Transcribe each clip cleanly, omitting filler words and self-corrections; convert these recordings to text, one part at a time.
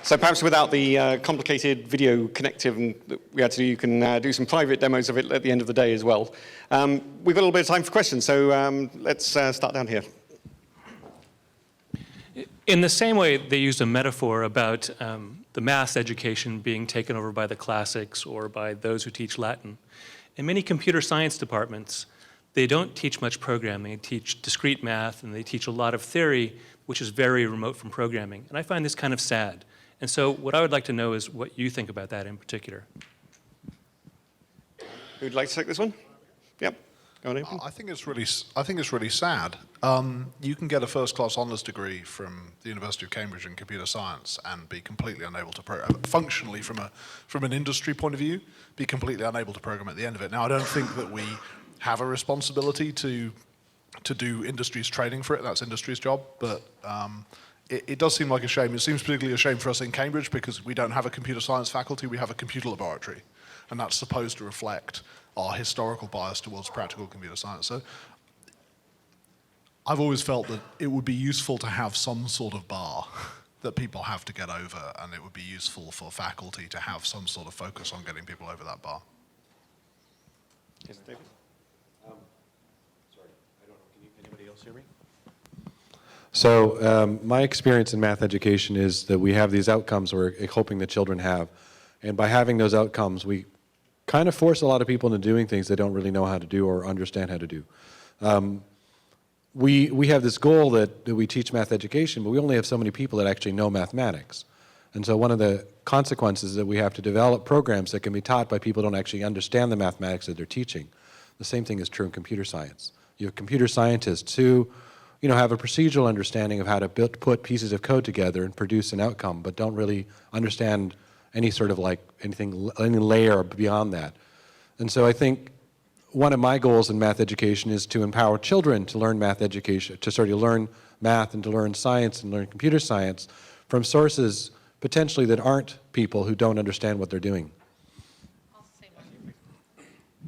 So perhaps without the complicated video connective that we had to do, you can do some private demos of it at the end of the day as well. We've got a little bit of time for questions, so let's start down here. In the same way they used a metaphor about the math education being taken over by the classics or by those who teach Latin, in many computer science departments, they don't teach much programming. They teach discrete math, and they teach a lot of theory, which is very remote from programming. And I find this kind of sad. And so what I would like to know is what you think about that in particular. Who'd like to take this one? Yep. Go on, Eben. I think it's really sad. You can get a first-class honours degree from the University of Cambridge in computer science and be completely unable to program. Functionally, from an industry point of view, be completely unable to program at the end of it. Now, I don't think that we have a responsibility to do industry's training for it. That's industry's job, but it does seem like a shame. It seems particularly a shame for us in Cambridge because we don't have a computer science faculty, we have a computer laboratory, and that's supposed to reflect our historical bias towards practical computer science. So I've always felt that it would be useful to have some sort of bar that people have to get over, and it would be useful for faculty to have some sort of focus on getting people over that bar. Yes, David? Sorry, I don't know, can anybody else hear me? So my experience in math education is that we have these outcomes we're hoping the children have. And by having those outcomes, we kind of force a lot of people into doing things they don't really know how to do or understand how to do. We have this goal that we teach math education, but we only have so many people that actually know mathematics. And so one of the consequences is that we have to develop programs that can be taught by people who don't actually understand the mathematics that they're teaching. The same thing is true in computer science. You have computer scientists who have a procedural understanding of how to put pieces of code together and produce an outcome, but don't really understand any sort of any layer beyond that. And so I think one of my goals in math education is to empower children to learn math education, to learn math and to learn science and learn computer science from sources potentially that aren't people who don't understand what they're doing. I'll say one.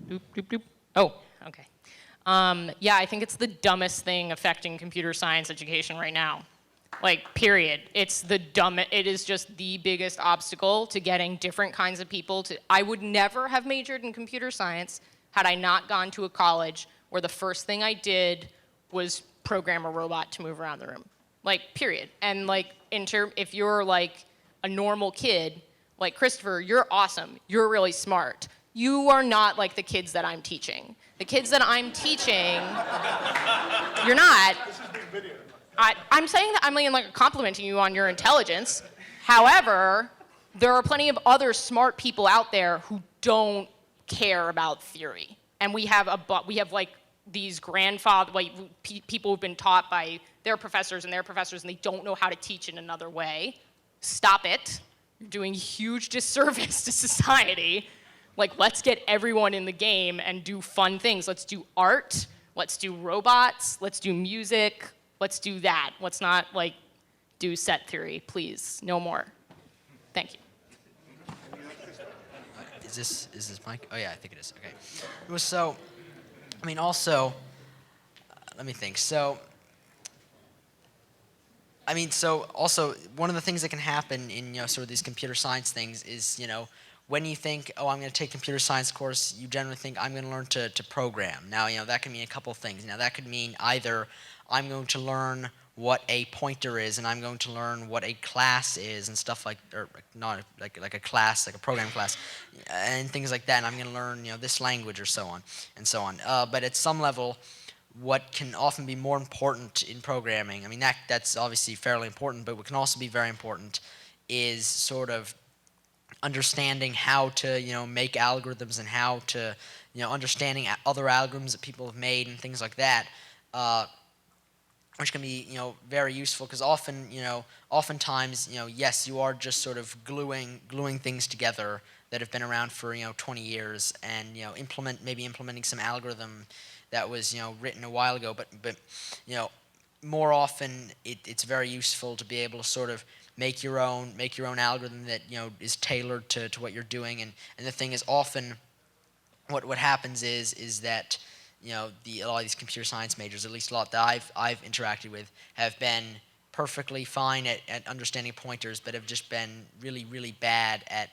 Doop, doop, doop. Oh, okay. Yeah, I think it's the dumbest thing affecting computer science education right now. Period. It is just the biggest obstacle to getting different kinds of people to. I would never have majored in computer science had I not gone to a college where the first thing I did was program a robot to move around the room. Period. And if you're a normal kid, like Christopher, you're awesome. You're really smart. You are not like the kids that I'm teaching. The kids that I'm teaching, you're not. I'm saying that I'm complimenting you on your intelligence. However, there are plenty of other smart people out there who don't care about theory. And we have these people who've been taught by their professors, and they don't know how to teach in another way. Stop it. You're doing huge disservice to society. Let's get everyone in the game and do fun things. Let's do art. Let's do robots. Let's do music. Let's do that. Let's not do set theory, please. No more. Thank you. Is this mic? Oh yeah, I think it is. Okay. It was so. Also, let me think. Also one of the things that can happen in sort of these computer science things is when you think, oh, I'm going to take a computer science course, you generally think I'm going to learn to program. Now that can mean a couple of things. Now that could mean either I'm going to learn what a pointer is, and I'm going to learn what a class is, and stuff or not like a class, like a program class, and things like that. And I'm going to learn this language or so on and so on. But at some level, what can often be more important in programming, that's obviously fairly important, but what can also be very important is sort of understanding how to make algorithms and how to understanding other algorithms that people have made and things like that. Which can be, very useful because oftentimes, yes, you are just sort of gluing things together that have been around for, 20 years and, maybe implementing some algorithm that was, written a while ago. But more often it's very useful to be able to sort of make your own algorithm that, is tailored to what you're doing. And the thing is often what happens is that a lot of these computer science majors, at least a lot that I've interacted with, have been perfectly fine at understanding pointers, but have just been really, really bad at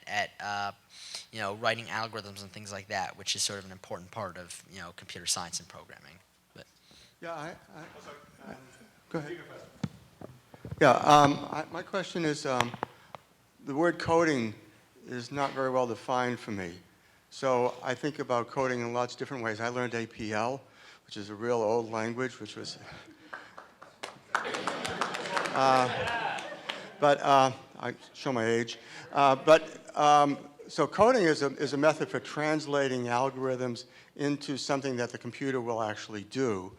writing algorithms and things like that, which is sort of an important part of computer science and programming. But Yeah, go ahead. Yeah, my question is, the word coding is not very well defined for me. So I think about coding in lots of different ways. I learned APL, which is a real old language, which was... I show my age. So coding is a method for translating algorithms into something that the computer will actually do.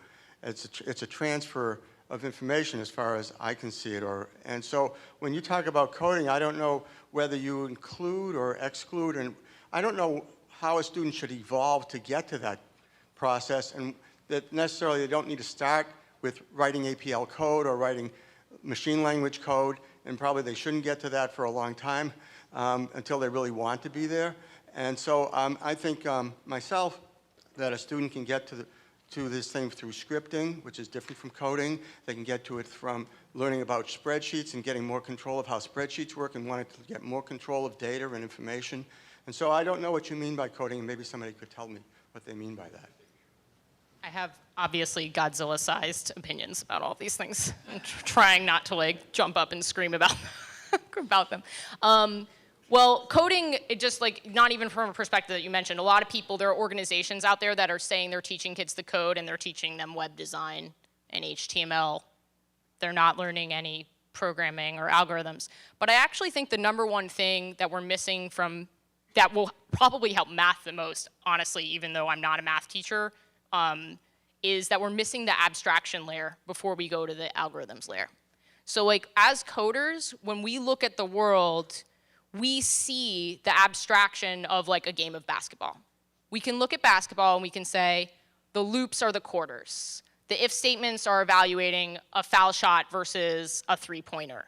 It's a transfer of information as far as I can see it. And so when you talk about coding, I don't know whether you include or exclude, and I don't know how a student should evolve to get to that process, and that necessarily they don't need to start with writing APL code or writing machine language code, and probably they shouldn't get to that for a long time until they really want to be there. And so I think myself that a student can get to this thing through scripting, which is different from coding. They can get to it from learning about spreadsheets and getting more control of how spreadsheets work and wanting to get more control of data and information. And so I don't know what you mean by coding, and maybe somebody could tell me what they mean by that. I have obviously Godzilla-sized opinions about all these things. I'm trying not to like jump up and scream about them. Well, coding, it just like, not even from a perspective that you mentioned, a lot of people, there are organizations out there that are saying they're teaching kids to code and they're teaching them web design and HTML. They're not learning any programming or algorithms. But I actually think the number one thing that we're missing from, that will probably help math the most, honestly, even though I'm not a math teacher, is that we're missing the abstraction layer before we go to the algorithms layer. So like, as coders, when we look at the world, we see the abstraction of like a game of basketball. We can look at basketball and we can say, the loops are the quarters. The if statements are evaluating a foul shot versus a three-pointer.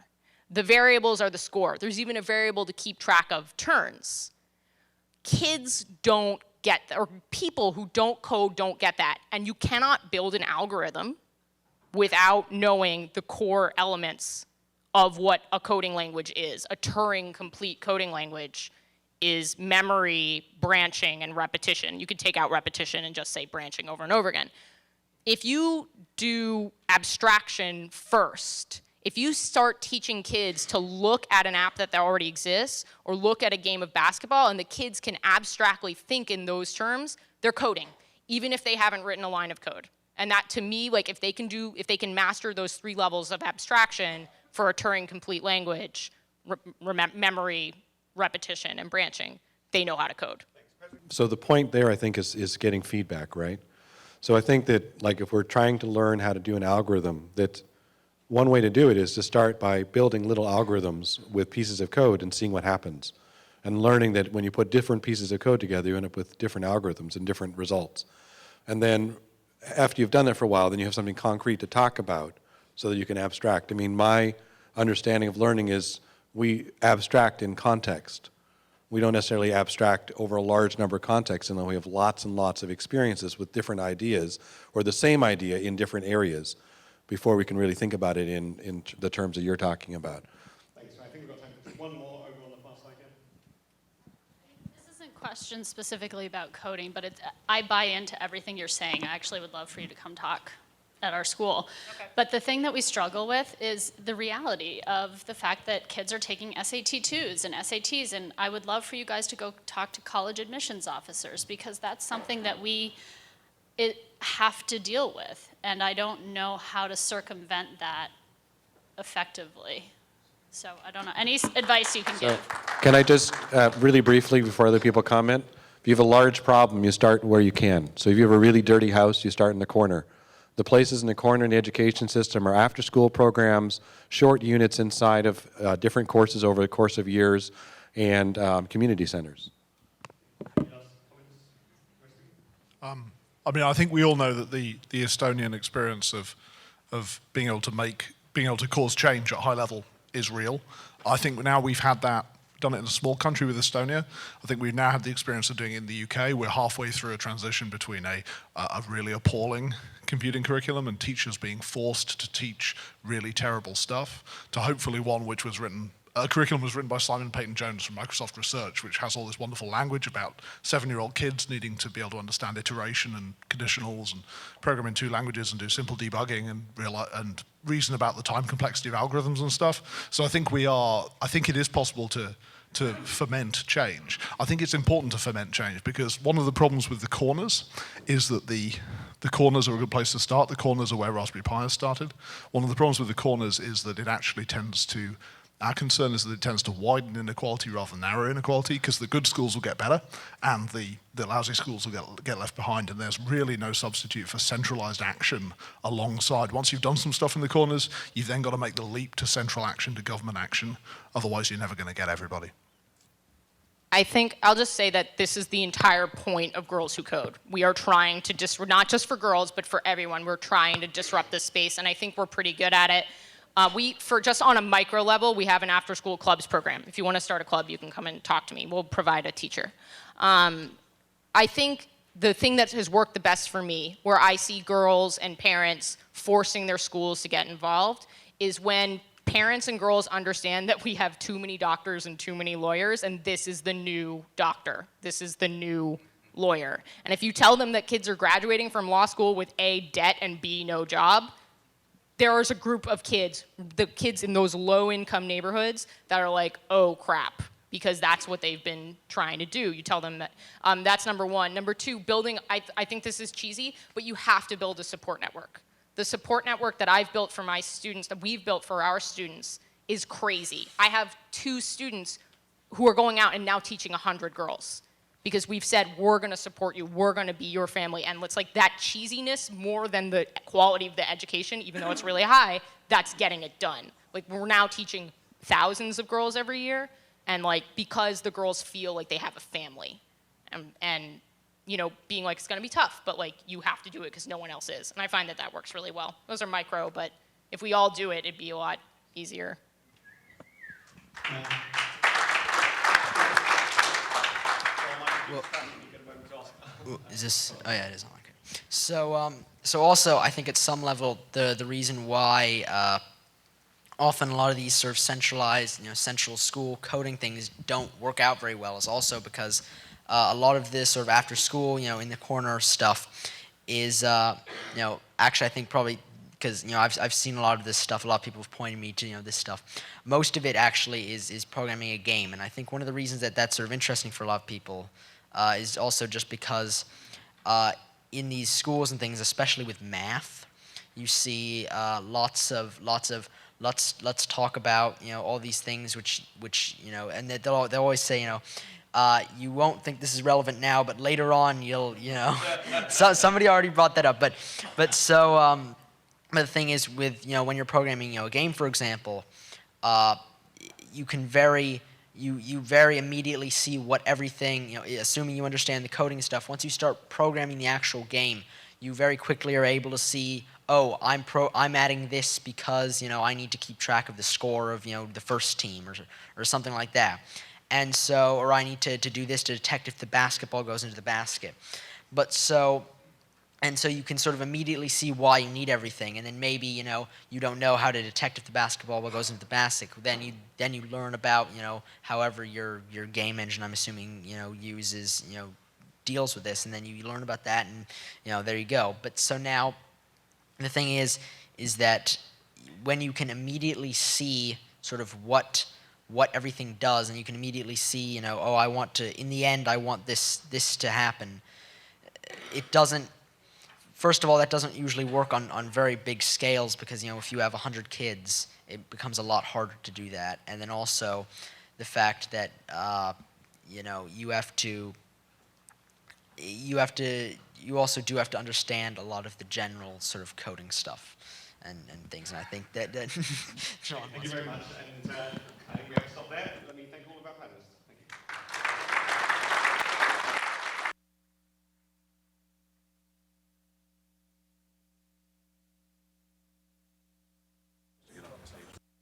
The variables are the score. There's even a variable to keep track of turns. Kids don't get that, or people who don't code don't get that. And you cannot build an algorithm without knowing the core elements of what a coding language is. A Turing complete coding language is memory, branching, and repetition. You could take out repetition and just say branching over and over again. If you do abstraction first, if you start teaching kids to look at an app that already exists or look at a game of basketball and the kids can abstractly think in those terms, they're coding, even if they haven't written a line of code. And that, to me, like if they can master those 3 levels of abstraction for a Turing complete language, memory, repetition, and branching, they know how to code. So the point there, I think, is getting feedback, right? So I think that, like, if we're trying to learn how to do an algorithm, that one way to do it is to start by building little algorithms with pieces of code and seeing what happens, and learning that when you put different pieces of code together, you end up with different algorithms and different results. And then after you've done that for a while, then you have something concrete to talk about so that you can abstract. I mean, my understanding of learning is we abstract in context. We don't necessarily abstract over a large number of contexts, and then we have lots and lots of experiences with different ideas, or the same idea in different areas, before we can really think about it in the terms that you're talking about. Thanks. I think we've got time for one more over on the far side here. This isn't a question specifically about coding, but I buy into everything you're saying. I actually would love for you to come talk at our school. Okay. But the thing that we struggle with is the reality of the fact that kids are taking SAT2s and SATs, and I would love for you guys to go talk to college admissions officers, because that's something that we have to deal with, and I don't know how to circumvent that effectively. So I don't know. Any advice you can give? Can I just really briefly, before other people comment, if you have a large problem, you start where you can. So if you have a really dirty house, you start in the corner. The places in the corner in the education system are after-school programs, short units inside of different courses over the course of years, and community centers. I mean, I think we all know that the Estonian experience of being able to cause change at high level is real. I think now we've had that done it in a small country with Estonia. I think we've now had the experience of doing it in the UK. We're halfway through a transition between a really appalling computing curriculum and teachers being forced to teach really terrible stuff to hopefully one which was written. A curriculum was written by Simon Peyton-Jones from Microsoft Research, which has all this wonderful language about 7-year-old kids needing to be able to understand iteration and conditionals and program in 2 languages and do simple debugging and reason about the time complexity of algorithms and stuff. So I think it is possible to foment change. I think it's important to foment change because one of the problems with the corners is that the corners are a good place to start. The corners are where Raspberry Pi has started. One of the problems with the corners is that it actually tends to Our concern is that it tends to widen inequality rather than narrow inequality because the good schools will get better and the lousy schools will get left behind, and there's really no substitute for centralized action alongside. Once you've done some stuff in the corners, you've then got to make the leap to central action, to government action. Otherwise, you're never going to get everybody. I think I'll just say that this is the entire point of Girls Who Code. We are trying to not just for girls, but for everyone. We're trying to disrupt this space, and I think we're pretty good at it. For just on a micro level, we have an after-school clubs program. If you want to start a club, you can come and talk to me. We'll provide a teacher. I think the thing that has worked the best for me, where I see girls and parents forcing their schools to get involved, is when parents and girls understand that we have too many doctors and too many lawyers, and this is the new doctor. This is the new lawyer. And if you tell them that kids are graduating from law school with A, debt, and B, no job, there is a group of kids, the kids in those low-income neighborhoods, that are like, oh, crap, because that's what they've been trying to do. You tell them that. That's number one. Number two, building, I think this is cheesy, but you have to build a support network. The support network that I've built for my students, that we've built for our students, is crazy. I have 2 students who are going out and now teaching 100 girls. Because we've said, we're gonna support you, we're gonna be your family. And it's like that cheesiness, more than the quality of the education, even though it's really high, that's getting it done. Like, we're now teaching thousands of girls every year, and like, because the girls feel like they have a family. And you know, being like, it's gonna be tough, but like, you have to do it because no one else is. And I find that that works really well. Those are micro, but if we all do it, it'd be a lot easier. Is this? Oh yeah, it is on. Okay. So also, I think at some level, the reason why often a lot of these sort of centralized, central school coding things don't work out very well is also because a lot of this sort of after school, in the corner stuff is, actually I think probably because I've seen a lot of this stuff. A lot of people have pointed me to this stuff. Most of it actually is programming a game, and I think one of the reasons that that's sort of interesting for a lot of people is also just because in these schools and things, especially with math, you see lots of let's talk about all these things which and they'll always say you won't think this is relevant now, but later on you'll so somebody already brought that up, but the thing is with when you're programming a game, for example, you can you very immediately see what everything, assuming you understand the coding stuff, once you start programming the actual game, you very quickly are able to see, oh, I'm adding this because, I need to keep track of the score of, the first team or something like that. And so, or I need to do this to detect if the basketball goes into the basket. And so you can sort of immediately see why you need everything, and then maybe you don't know how to detect if the basketball goes into the basket. Then you learn about however your game engine, I'm assuming uses deals with this, and then you learn about that, and there you go. But so now the thing is that when you can immediately see sort of what everything does, and you can immediately see oh, I want to, in the end I want this to happen. It doesn't. First of all, that doesn't usually work on very big scales because, if you have 100 kids, it becomes a lot harder to do that. And then also the fact that, you also do have to understand a lot of the general sort of coding stuff and things. And I think that Jon, thank you very much. And I think we have